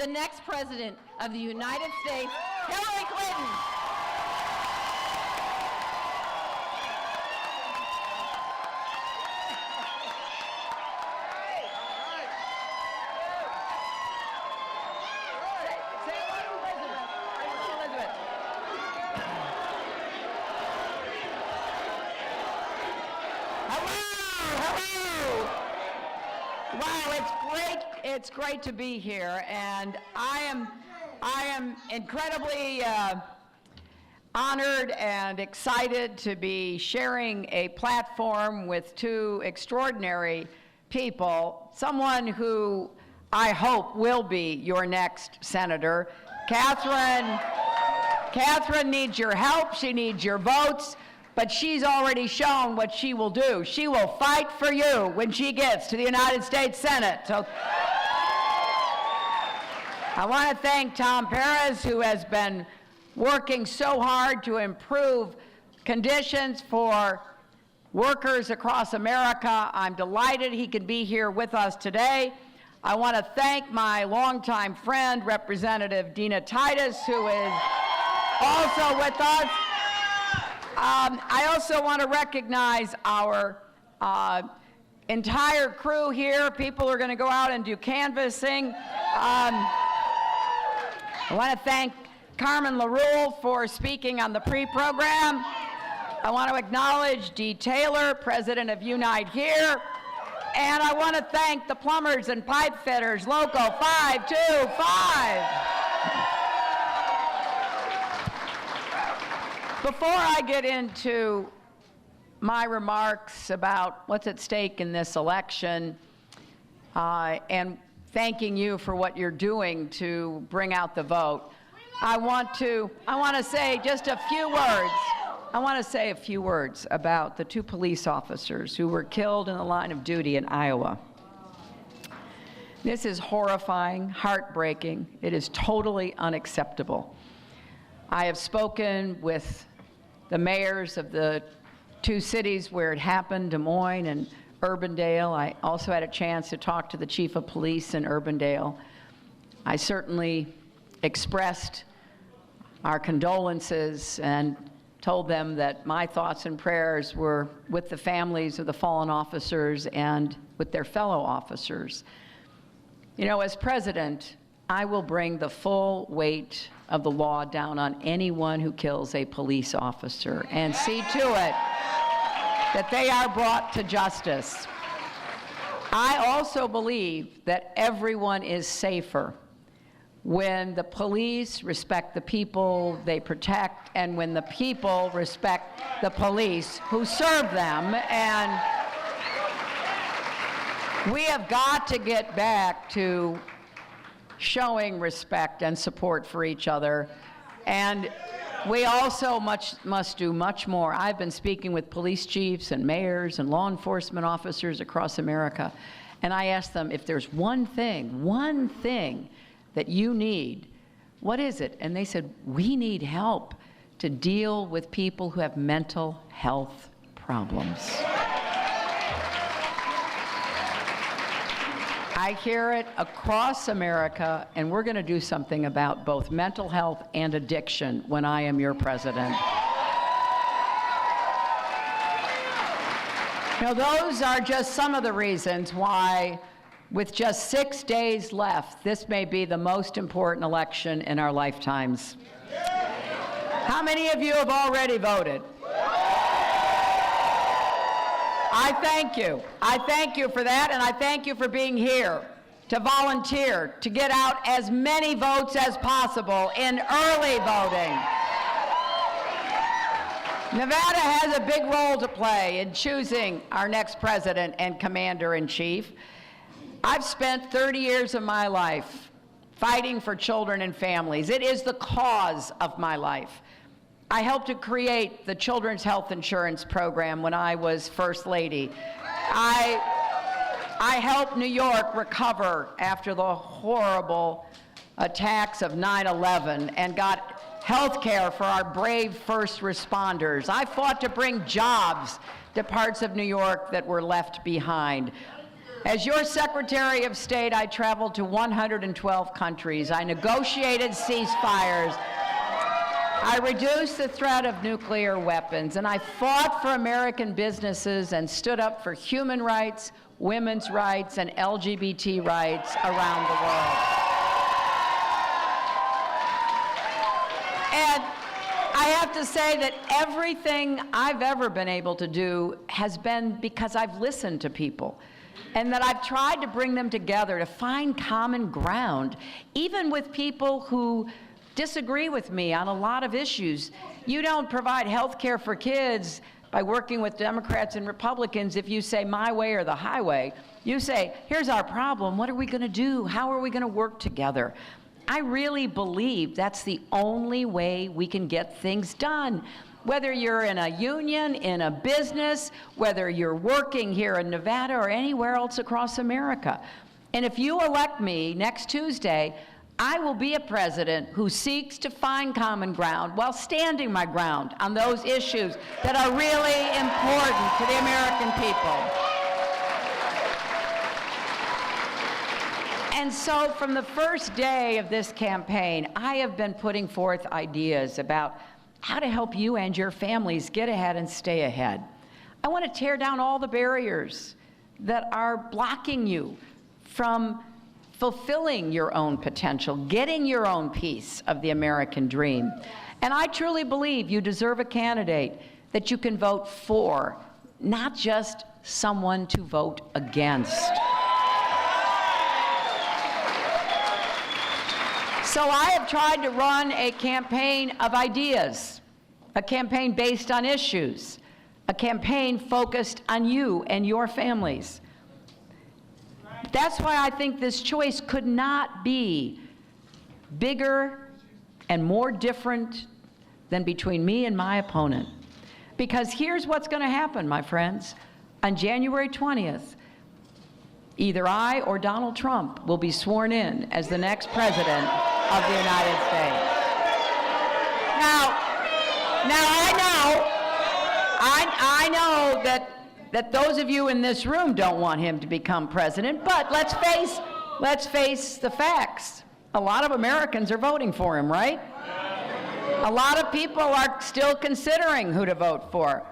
the next President of the United States, Hillary Clinton. Wow, it's great to be here, and I am incredibly honored and excited to be sharing a platform with two extraordinary people, someone who I hope will be your next senator. Catherine needs your help, she needs your votes, but she's already shown what she will do. She will fight for you when she gets to the United States Senate. So I want to thank Tom Perez, who has been working so hard to improve conditions for workers across America. I'm delighted he could be here with us today. I want to thank my longtime friend, Representative Dina Titus, who is also with us. I also want to recognize our entire crew here. People are going to go out and do canvassing. I want to thank Carmen LaRue for speaking on the pre-program. I want to acknowledge Dee Taylor, President of Unite Here. And I want to thank the plumbers and pipe fitters, Loco 525. Before I get into my remarks about what's at stake in this election, and thanking you for what you're doing to bring out the vote, I want to say just a few words. I want to say a few words about the two police officers who were killed in the line of duty in Iowa. This is horrifying, heartbreaking. It is totally unacceptable. I have spoken with the mayors of the two cities where it happened, Des Moines and Urbandale. I also had a chance to talk to the chief of police in Urbandale. I certainly expressed our condolences and told them that my thoughts and prayers were with the families of the fallen officers and with their fellow officers. You know, as president, I will bring the full weight of the law down on anyone who kills a police officer and see to it that they are brought to justice. I also believe that everyone is safer when the police respect the people they protect and when the people respect the police who serve them. And we have got to get back to showing respect and support for each other. And we also must do much more. I've been speaking with police chiefs and mayors and law enforcement officers across America, and I asked them, if there's one thing that you need, what is it? And they said, we need help to deal with people who have mental health problems. I hear it across America, and we're going to do something about both mental health and addiction when I am your president. You know, those are just some of the reasons why, with just 6 days left, this may be the most important election in our lifetimes. How many of you have already voted? I thank you. I thank you for that, and I thank you for being here to volunteer, to get out as many votes as possible in early voting. Nevada has a big role to play in choosing our next president and commander-in-chief. I've spent 30 years of my life fighting for children and families. It is the cause of my life. I helped to create the Children's Health Insurance Program when I was First Lady. I helped New York recover after the horrible attacks of 9/11 and got health care for our brave first responders. I fought to bring jobs to parts of New York that were left behind. As your Secretary of State, I traveled to 112 countries. I negotiated ceasefires. I reduced the threat of nuclear weapons, and I fought for American businesses and stood up for human rights, women's rights, and LGBT rights around the world. And I have to say that everything I've ever been able to do has been because I've listened to people, and that I've tried to bring them together to find common ground, even with people who disagree with me on a lot of issues. You don't provide health care for kids by working with Democrats and Republicans if you say my way or the highway. You say, here's our problem, what are we going to do? How are we going to work together? I really believe that's the only way we can get things done. Whether you're in a union, in a business, whether you're working here in Nevada or anywhere else across America. And if you elect me next Tuesday, I will be a president who seeks to find common ground while standing my ground on those issues that are really important to the American people. And so from the first day of this campaign, I have been putting forth ideas about how to help you and your families get ahead and stay ahead. I want to tear down all the barriers that are blocking you from fulfilling your own potential, getting your own piece of the American dream. And I truly believe you deserve a candidate that you can vote for, not just someone to vote against. So I have tried to run a campaign of ideas, a campaign based on issues, a campaign focused on you and your families. That's why I think this choice could not be bigger and more different than between me and my opponent. Because here's what's going to happen, my friends. On January 20th, either I or Donald Trump will be sworn in as the next president of the United States. Now I know that those of you in this room don't want him to become president, but let's face the facts. A lot of Americans are voting for him, right? A lot of people are still considering who to vote for.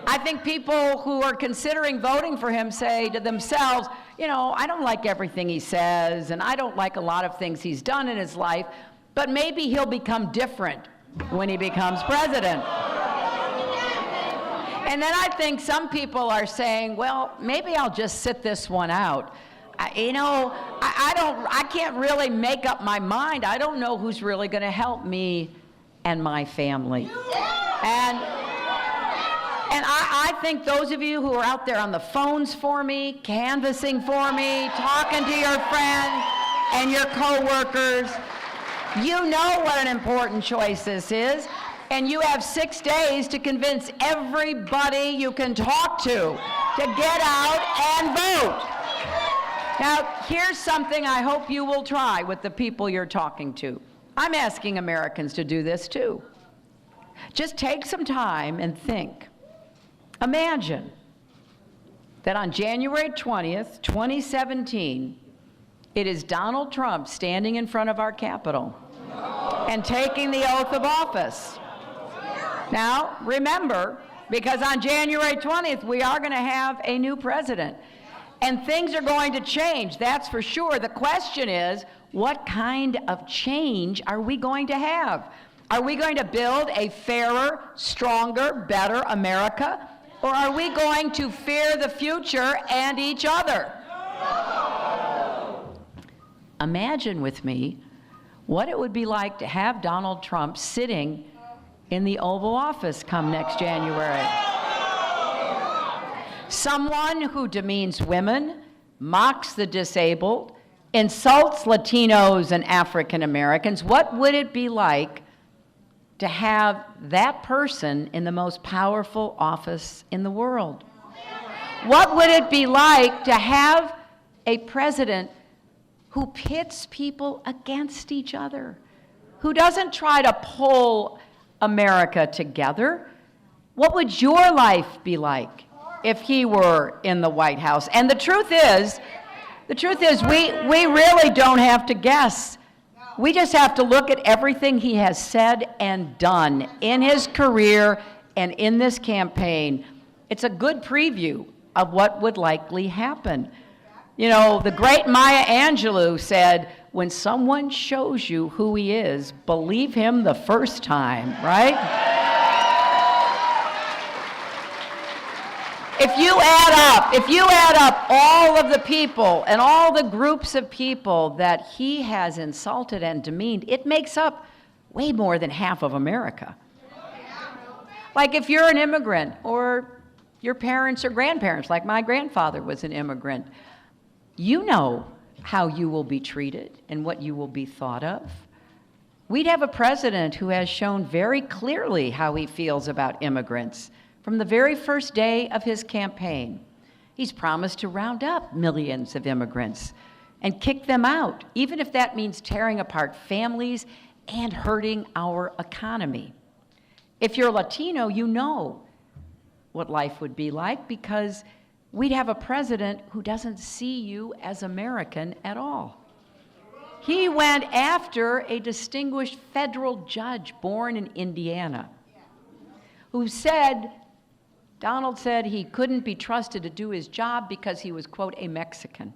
I think people who are considering voting for him say to themselves, you know, I don't like everything he says, and I don't like a lot of things he's done in his life, but maybe he'll become different when he becomes president. And then I think some people are saying, well, maybe I'll just sit this one out. I can't really make up my mind. I don't know who's really going to help me and my family. And I think those of you who are out there on the phones for me, canvassing for me, talking to your friends and your coworkers, you know what an important choice this is. And you have 6 days to convince everybody you can talk to get out and vote. Now, here's something I hope you will try with the people you're talking to. I'm asking Americans to do this too. Just take some time and think. Imagine that on January 20th, 2017, it is Donald Trump standing in front of our Capitol and taking the oath of office. Now, remember, because on January 20th, we are going to have a new president. And things are going to change, that's for sure. The question is, what kind of change are we going to have? Are we going to build a fairer, stronger, better America? Or are we going to fear the future and each other? Imagine with me what it would be like to have Donald Trump sitting in the Oval Office come next January. Someone who demeans women, mocks the disabled, insults Latinos and African Americans. What would it be like to have that person in the most powerful office in the world? What would it be like to have a president who pits people against each other, who doesn't try to pull America together? What would your life be like if he were in the White House. And the truth is, we really don't have to guess. We just have to look at everything he has said and done in his career and in this campaign. It's a good preview of what would likely happen. You know, the great Maya Angelou said, when someone shows you who he is, believe him the first time, right? If you add up all of the people and all the groups of people that he has insulted and demeaned, it makes up way more than half of America. Like if you're an immigrant, or your parents or grandparents, like my grandfather was an immigrant, you know how you will be treated and what you will be thought of. We'd have a president who has shown very clearly how he feels about immigrants from the very first day of his campaign. He's promised to round up millions of immigrants and kick them out, even if that means tearing apart families and hurting our economy. If you're Latino, you know what life would be like, because we'd have a president who doesn't see you as American at all. He went after a distinguished federal judge born in Indiana who said, Donald said he couldn't be trusted to do his job because he was, quote, a Mexican.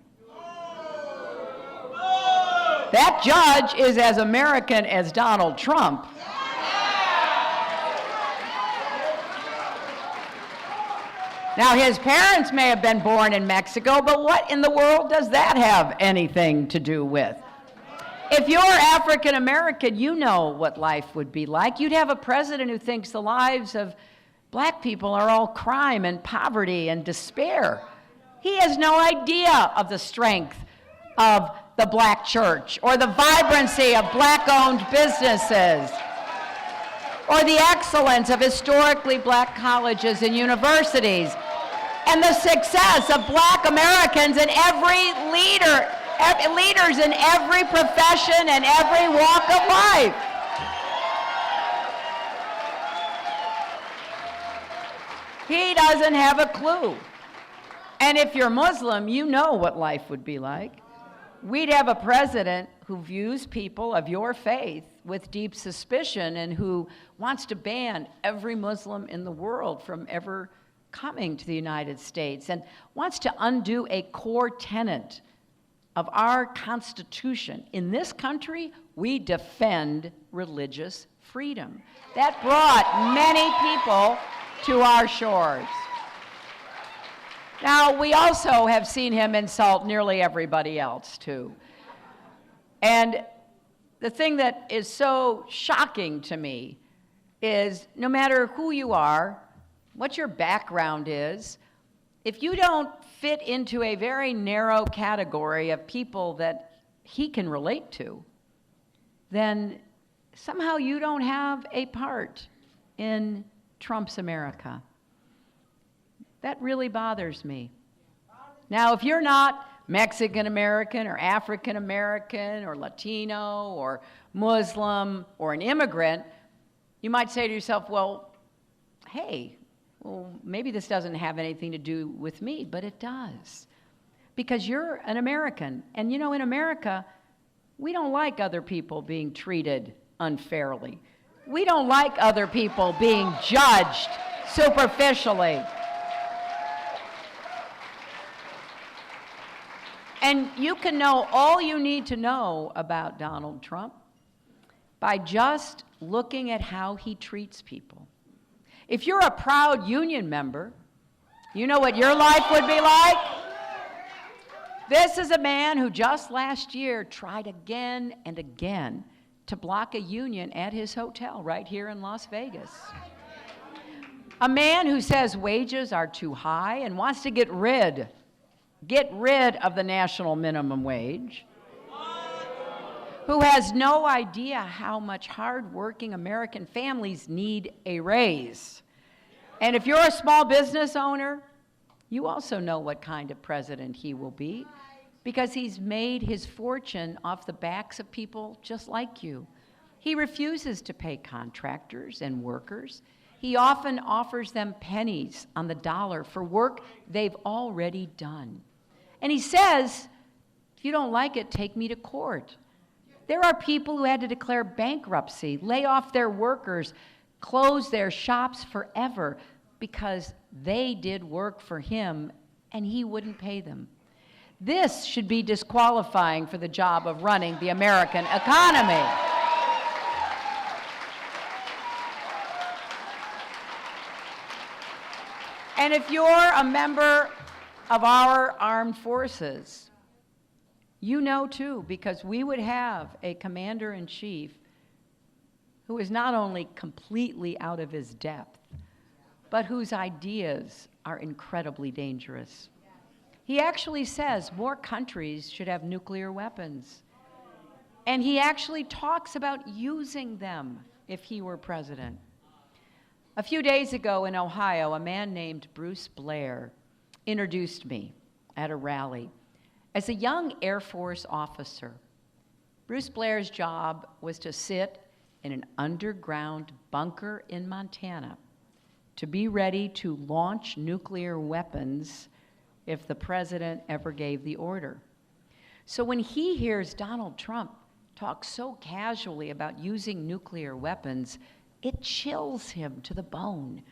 That judge is as American as Donald Trump. Now, his parents may have been born in Mexico, but what in the world does that have anything to do with? If you're African American, you know what life would be like. You'd have a president who thinks the lives of black people are all crime and poverty and despair. He has no idea of the strength of the black church, or the vibrancy of black-owned businesses, or the excellence of historically black colleges and universities, and the success of black Americans and leaders in every profession and every walk of life. He doesn't have a clue. And if you're Muslim, you know what life would be like. We'd have a president who views people of your faith with deep suspicion and who wants to ban every Muslim in the world from ever coming to the United States, and wants to undo a core tenet of our Constitution. In this country, we defend religious freedom. That brought many people to our shores. Now, we also have seen him insult nearly everybody else, too. And the thing that is so shocking to me is no matter who you are, what your background is, if you don't fit into a very narrow category of people that he can relate to, then somehow you don't have a part in Trump's America. That really bothers me. Now, if you're not Mexican American or African American or Latino or Muslim or an immigrant, you might say to yourself, well, hey, well, maybe this doesn't have anything to do with me, but it does. Because you're an American. And you know, in America, we don't like other people being treated unfairly. We don't like other people being judged superficially. And you can know all you need to know about Donald Trump by just looking at how he treats people. If you're a proud union member, you know what your life would be like? This is a man who just last year tried again and again to block a union at his hotel right here in Las Vegas. A man who says wages are too high and wants to get rid of the national minimum wage, who has no idea how much hard-working American families need a raise. And if you're a small business owner, you also know what kind of president he will be, because he's made his fortune off the backs of people just like you. He refuses to pay contractors and workers. He often offers them pennies on the dollar for work they've already done. And he says, if you don't like it, take me to court. There are people who had to declare bankruptcy, lay off their workers, close their shops forever because they did work for him and he wouldn't pay them. This should be disqualifying for the job of running the American economy. And if you're a member of our armed forces, you know too, because we would have a commander-in-chief who is not only completely out of his depth, but whose ideas are incredibly dangerous. He actually says more countries should have nuclear weapons. And he actually talks about using them if he were president. A few days ago in Ohio, a man named Bruce Blair introduced me at a rally. As a young Air Force officer, Bruce Blair's job was to sit in an underground bunker in Montana to be ready to launch nuclear weapons if the president ever gave the order. So when he hears Donald Trump talk so casually about using nuclear weapons, it chills him to the bone.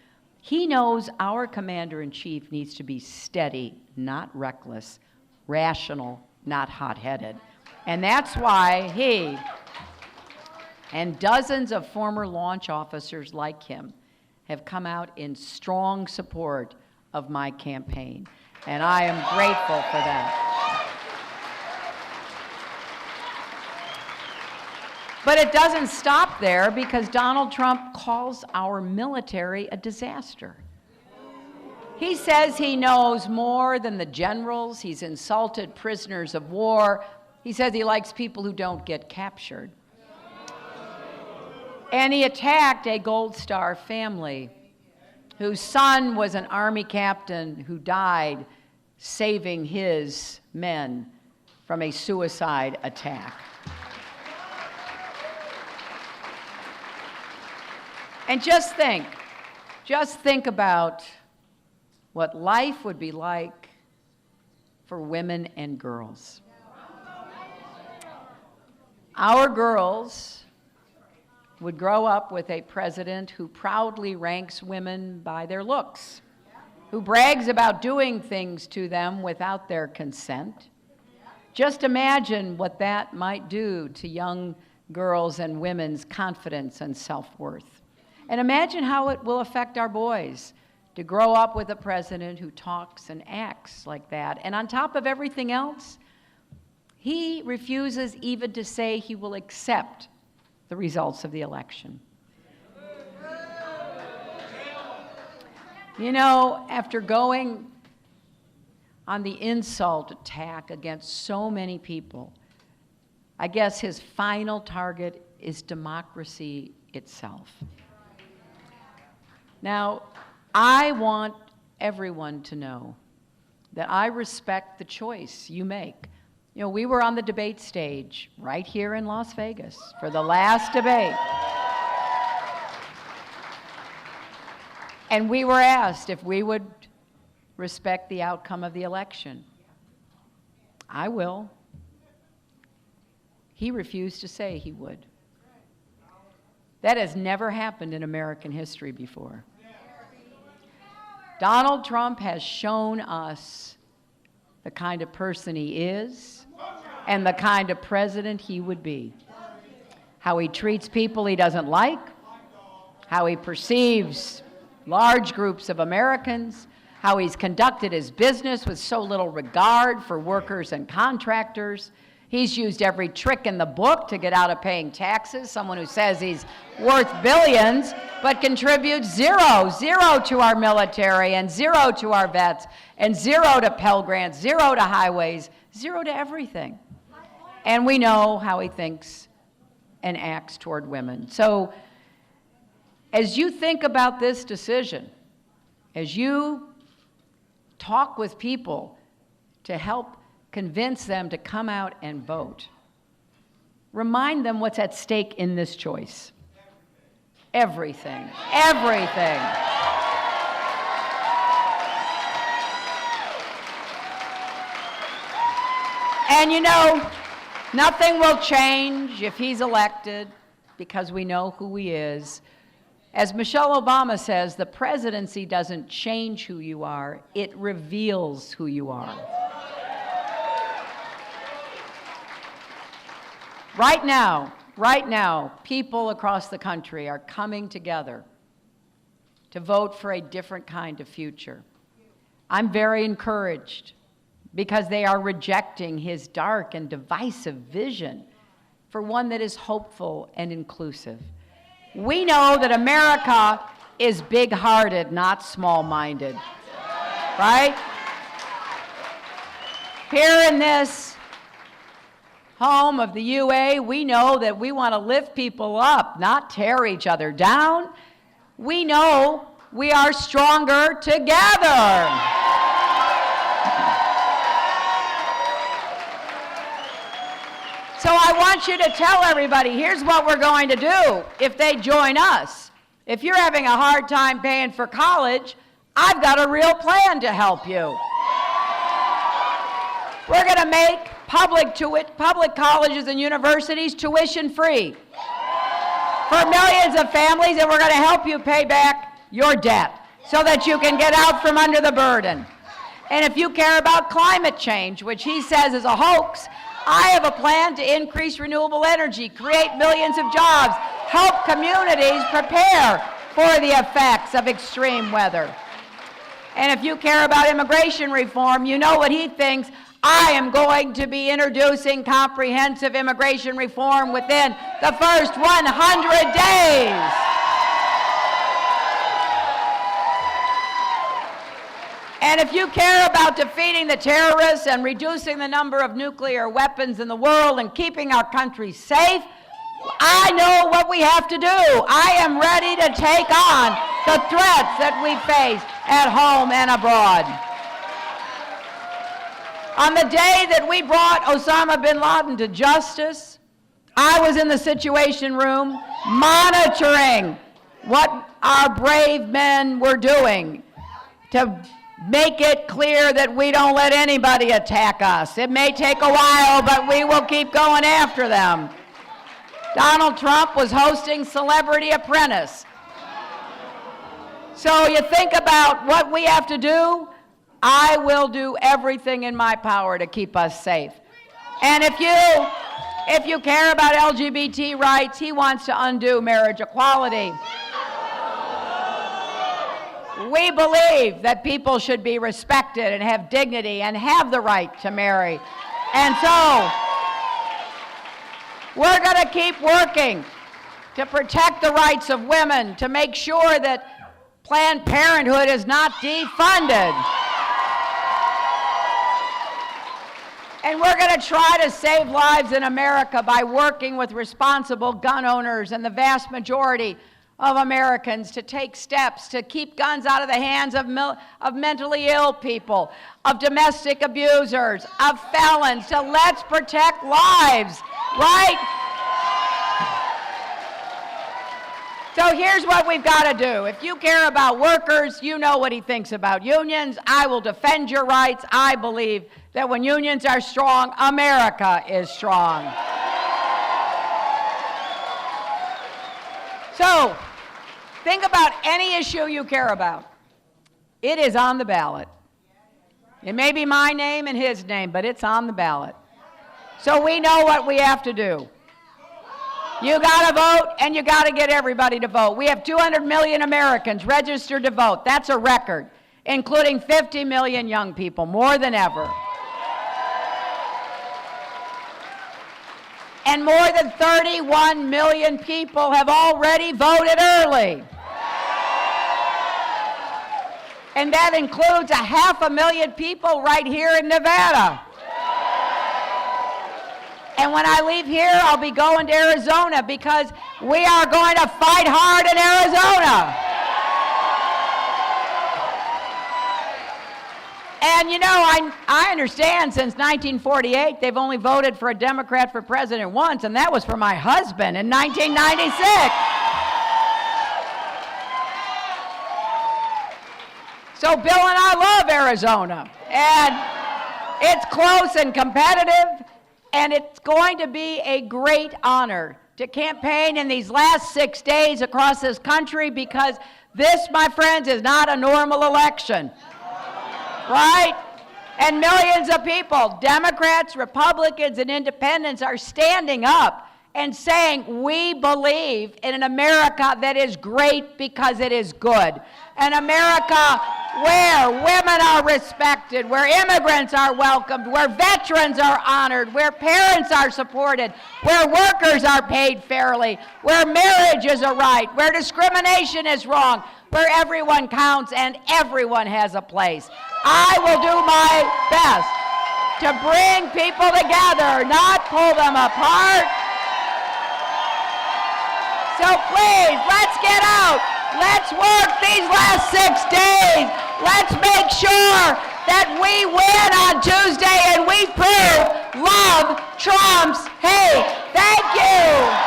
He knows our commander-in-chief needs to be steady, not reckless, rational, not hot-headed. And that's why he and dozens of former launch officers like him have come out in strong support of my campaign. And I am grateful for that. But it doesn't stop there, because Donald Trump calls our military a disaster. He says he knows more than the generals. He's insulted prisoners of war. He says he likes people who don't get captured. And he attacked a Gold Star family whose son was an Army captain who died saving his men from a suicide attack. And just think about what life would be like for women and girls. Our girls would grow up with a president who proudly ranks women by their looks, who brags about doing things to them without their consent. Just imagine what that might do to young girls and women's confidence and self-worth. And imagine how it will affect our boys to grow up with a president who talks and acts like that. And on top of everything else, he refuses even to say he will accept the results of the election. You know, after going on the insult attack against so many people, I guess his final target is democracy itself. Now, I want everyone to know that I respect the choice you make. You know, we were on the debate stage right here in Las Vegas for the last debate. And we were asked if we would respect the outcome of the election. I will. He refused to say he would. That has never happened in American history before. Donald Trump has shown us the kind of person he is and the kind of president he would be. How he treats people he doesn't like, how he perceives large groups of Americans, how he's conducted his business with so little regard for workers and contractors. He's used every trick in the book to get out of paying taxes, someone who says he's worth billions, but contributes zero to our military, and zero to our vets, and zero to Pell Grants, zero to highways, zero to everything. And we know how he thinks and acts toward women. So as you think about this decision, as you talk with people to help convince them to come out and vote, remind them what's at stake in this choice. everything, everything. And you know, nothing will change if he's elected because we know who he is. As Michelle Obama says, the presidency doesn't change who you are, it reveals who you are. Right now, people across the country are coming together to vote for a different kind of future. I'm very encouraged because they are rejecting his dark and divisive vision for one that is hopeful and inclusive. We know that America is big-hearted, not small-minded, right? Here in this home of the UA, we know that we want to lift people up, not tear each other down. We know we are stronger together. So I want you to tell everybody, here's what we're going to do if they join us. If you're having a hard time paying for college, I've got a real plan to help you. We're going to make public colleges and universities tuition free for millions of families, and we're going to help you pay back your debt so that you can get out from under the burden. And if you care about climate change, which he says is a hoax, I have a plan to increase renewable energy, create millions of jobs, help communities prepare for the effects of extreme weather. And if you care about immigration reform, you know what he thinks. I am going to be introducing comprehensive immigration reform within the first 100 days. And if you care about defeating the terrorists and reducing the number of nuclear weapons in the world and keeping our country safe, I know what we have to do. I am ready to take on the threats that we face at home and abroad. On the day that we brought Osama bin Laden to justice, I was in the Situation Room monitoring what our brave men were doing to make it clear that we don't let anybody attack us. It may take a while, but we will keep going after them. Donald Trump was hosting Celebrity Apprentice. So you think about what we have to do. I will do everything in my power to keep us safe. And if you care about LGBT rights, he wants to undo marriage equality. We believe that people should be respected and have dignity and have the right to marry. And so, we're going to keep working to protect the rights of women, to make sure that Planned Parenthood is not defunded. And we're going to try to save lives in America by working with responsible gun owners and the vast majority of Americans to take steps to keep guns out of the hands of mentally ill people, of domestic abusers, of felons, to let's protect lives, right? So here's what we've got to do. If you care about workers, you know what he thinks about unions. I will defend your rights. I believe that when unions are strong, America is strong. So, think about any issue you care about. It is on the ballot. It may be my name and his name, but it's on the ballot. So we know what we have to do. You got to vote, and you got to get everybody to vote. We have 200 million Americans registered to vote. That's a record, including 50 million young people, more than ever. And more than 31 million people have already voted early. And that includes 500,000 people right here in Nevada. And when I leave here, I'll be going to Arizona because we are going to fight hard in Arizona. And you know, I understand since 1948, they've only voted for a Democrat for president once, and that was for my husband in 1996. So Bill and I love Arizona, and it's close and competitive, and it's going to be a great honor to campaign in these last 6 days across this country, because this, my friends, is not a normal election, right? And millions of people, Democrats, Republicans, and independents, are standing up and saying, we believe in an America that is great because it is good. An America where women are respected, where immigrants are welcomed, where veterans are honored, where parents are supported, where workers are paid fairly, where marriage is a right, where discrimination is wrong, where everyone counts and everyone has a place. I will do my best to bring people together, not pull them apart. So please, let's get out. Let's work these last 6 days. Let's make sure that we win on Tuesday and we prove love trumps hate. Thank you.